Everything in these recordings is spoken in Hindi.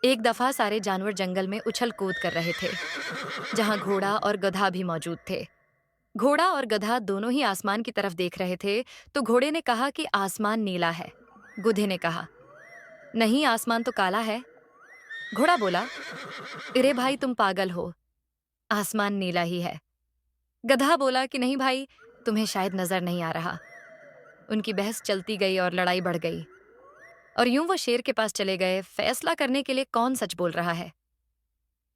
एक दफा सारे जानवर जंगल में उछल कूद कर रहे थे, जहां घोड़ा और गधा भी मौजूद थे। घोड़ा और गधा दोनों ही आसमान की तरफ देख रहे थे। तो घोड़े ने कहा कि आसमान नीला है। गधे ने कहा, नहीं, आसमान तो काला है। घोड़ा बोला, अरे भाई, तुम पागल हो, आसमान नीला ही है। गधा बोला कि नहीं भाई, तुम्हें शायद नजर नहीं आ रहा। उनकी बहस चलती गई और लड़ाई बढ़ गई। और यूं वो शेर के पास चले गए, फैसला करने के लिए कौन सच बोल रहा है।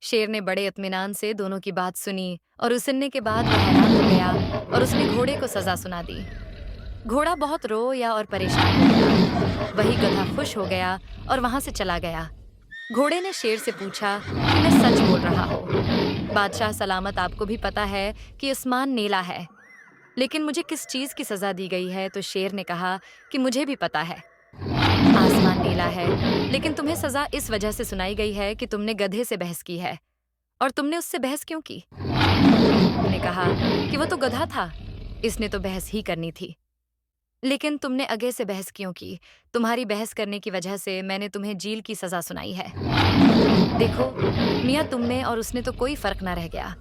शेर ने बड़े इत्मीनान से दोनों की बात सुनी और उस सुनने के बाद वो हैरान हो गया और उसने घोड़े को सजा सुना दी। घोड़ा बहुत रोया और परेशान हो गया। वही गधा खुश हो गया और वहां से चला गया। घोड़े ने शेर से पूछा कि मैं सच बोल रहा हूँ। बादशाह सलामत, आपको भी पता है कि आसमान नीला है, लेकिन मुझे किस चीज की सजा दी गई है? तो शेर ने कहा कि मुझे भी पता है, आसमान नीला है, लेकिन तुम्हें सजा इस वजह से सुनाई गई है कि तुमने गधे से बहस की है। और तुमने उससे बहस क्यों की? तुमने कहा कि वो तो गधा था, इसने तो बहस ही करनी थी। लेकिन तुमने आगे से बहस क्यों की? तुम्हारी बहस करने की वजह से मैंने तुम्हें जेल की सजा सुनाई है। देखो मियाँ, तुम में और उसने तो कोई फर्क ना रह गया।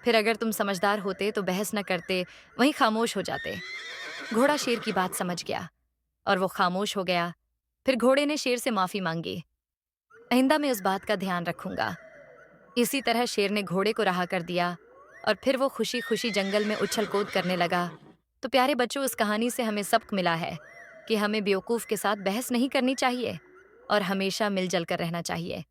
फिर अगर तुम समझदार होते तो बहस न करते, वहीं खामोश हो जाते। घोड़ा शेर की बात समझ गया और वो खामोश हो गया। फिर घोड़े ने शेर से माफी मांगी। आइंदा मैं उस बात का ध्यान रखूंगा। इसी तरह शेर ने घोड़े को रहा कर दिया और फिर वो खुशी खुशी जंगल में उछल कूद करने लगा। तो प्यारे बच्चों, इस कहानी से हमें सबक मिला है कि हमें बेवकूफ़ के साथ बहस नहीं करनी चाहिए और हमेशा मिलजुल कर रहना चाहिए।